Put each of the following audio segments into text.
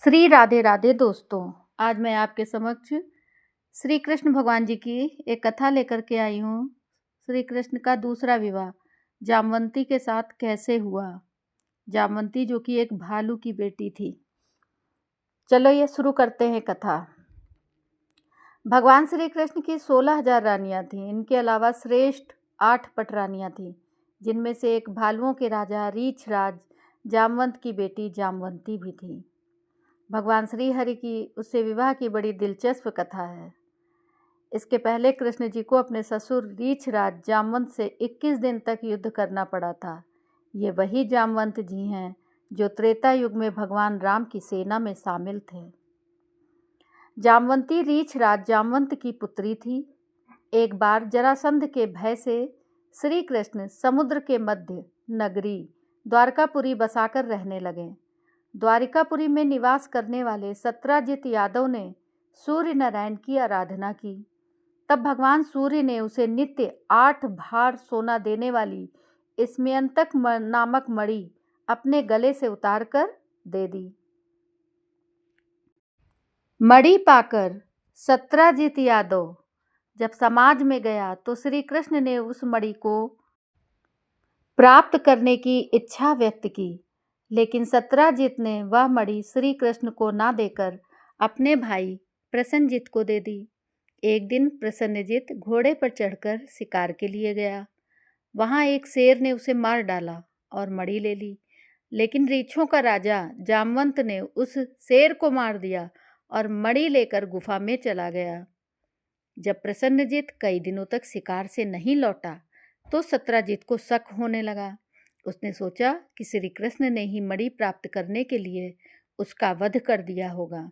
श्री राधे राधे दोस्तों। आज मैं आपके समक्ष श्री कृष्ण भगवान जी की एक कथा लेकर के आई हूँ। श्री कृष्ण का दूसरा विवाह जामवंती के साथ कैसे हुआ। जामवंती जो कि एक भालू की बेटी थी। चलो ये शुरू करते हैं कथा। भगवान श्री कृष्ण की 16,000 रानियाँ थीं। इनके अलावा श्रेष्ठ 8 पटरानियाँ थीं, जिनमें से एक भालुओं के राजा रीछ राज जामवंत की बेटी जामवंती भी थी। भगवान श्री हरि की उससे विवाह की बड़ी दिलचस्प कथा है। इसके पहले कृष्ण जी को अपने ससुर रीछ राज जामवंत से 21 दिन तक युद्ध करना पड़ा था। ये वही जामवंत जी हैं जो त्रेता युग में भगवान राम की सेना में शामिल थे। जामवंती रीछ राज जामवंत की पुत्री थी। एक बार जरासंध के भय से श्री कृष्ण समुद्र के मध्य नगरी द्वारकापुरी बसाकर रहने लगे। द्वारिकापुरी में निवास करने वाले सत्राजित यादव ने सूर्य नारायण की आराधना की। तब भगवान सूर्य ने उसे नित्य 8 भार सोना देने वाली स्मयंतक नामक मणि अपने गले से उतारकर दे दी। मणि पाकर सत्राजित यादव जब समाज में गया तो श्री कृष्ण ने उस मणि को प्राप्त करने की इच्छा व्यक्त की, लेकिन सत्राजित ने वह मणि श्री कृष्ण को ना देकर अपने भाई प्रसन्नजित को दे दी। एक दिन प्रसन्नजित घोड़े पर चढ़कर शिकार के लिए गया। वहां एक शेर ने उसे मार डाला और मणि ले ली, लेकिन रीछों का राजा जामवंत ने उस शेर को मार दिया और मणि लेकर गुफा में चला गया। जब प्रसन्नजित कई दिनों तक शिकार से नहीं लौटा तो सत्राजित को शक होने लगा। उसने सोचा कि श्री कृष्ण ने ही मणि प्राप्त करने के लिए उसका वध कर दिया होगा।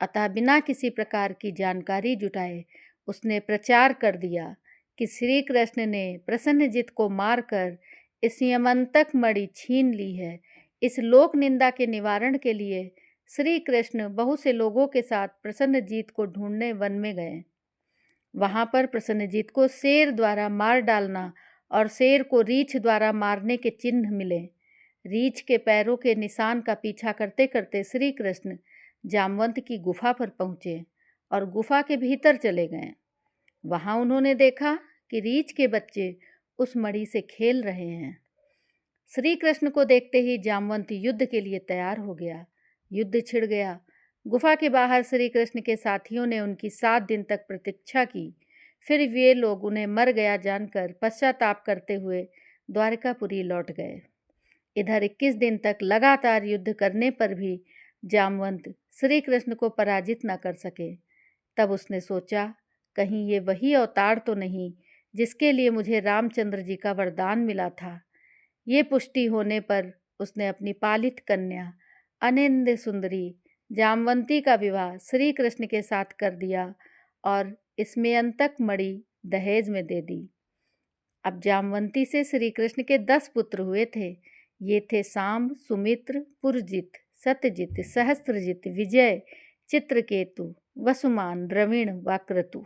अतः बिना किसी प्रकार की जानकारी जुटाए उसने प्रचार कर दिया कि श्री कृष्ण ने प्रसन्नजित को मारकर इस यमंतक मणि छीन ली है। इस लोक निंदा के निवारण के लिए श्री कृष्ण बहुत से लोगों के साथ प्रसन्नजित को ढूंढने वन में गए। वहां पर प्रसन्नजित को शेर द्वारा मार डालना और शेर को रीछ द्वारा मारने के चिन्ह मिले। रीछ के पैरों के निशान का पीछा करते करते श्री कृष्ण जामवंत की गुफा पर पहुंचे और गुफा के भीतर चले गए। वहां उन्होंने देखा कि रीछ के बच्चे उस मणि से खेल रहे हैं। श्री कृष्ण को देखते ही जामवंत युद्ध के लिए तैयार हो गया। युद्ध छिड़ गया। गुफा के बाहर श्री कृष्ण के साथियों ने उनकी 7 दिन तक प्रतीक्षा की। फिर वे लोग उन्हें मर गया जानकर पश्चाताप करते हुए द्वारकापुरी लौट गए। इधर 21 दिन तक लगातार युद्ध करने पर भी जामवंत श्री कृष्ण को पराजित न कर सके। तब उसने सोचा, कहीं ये वही अवतार तो नहीं जिसके लिए मुझे रामचंद्र जी का वरदान मिला था। ये पुष्टि होने पर उसने अपनी पालित कन्या अनिंद सुंदरी जामवंती का विवाह श्री कृष्ण के साथ कर दिया और स्मयंतक मणि दहेज में दे दी। अब जामवंती से श्री कृष्ण के 10 पुत्र हुए थे। ये थे साम, सुमित्र, पुरजित, सत्यजित, सहस्त्रजित, विजय, चित्रकेतु, वसुमान, द्रविण, वक्रतु।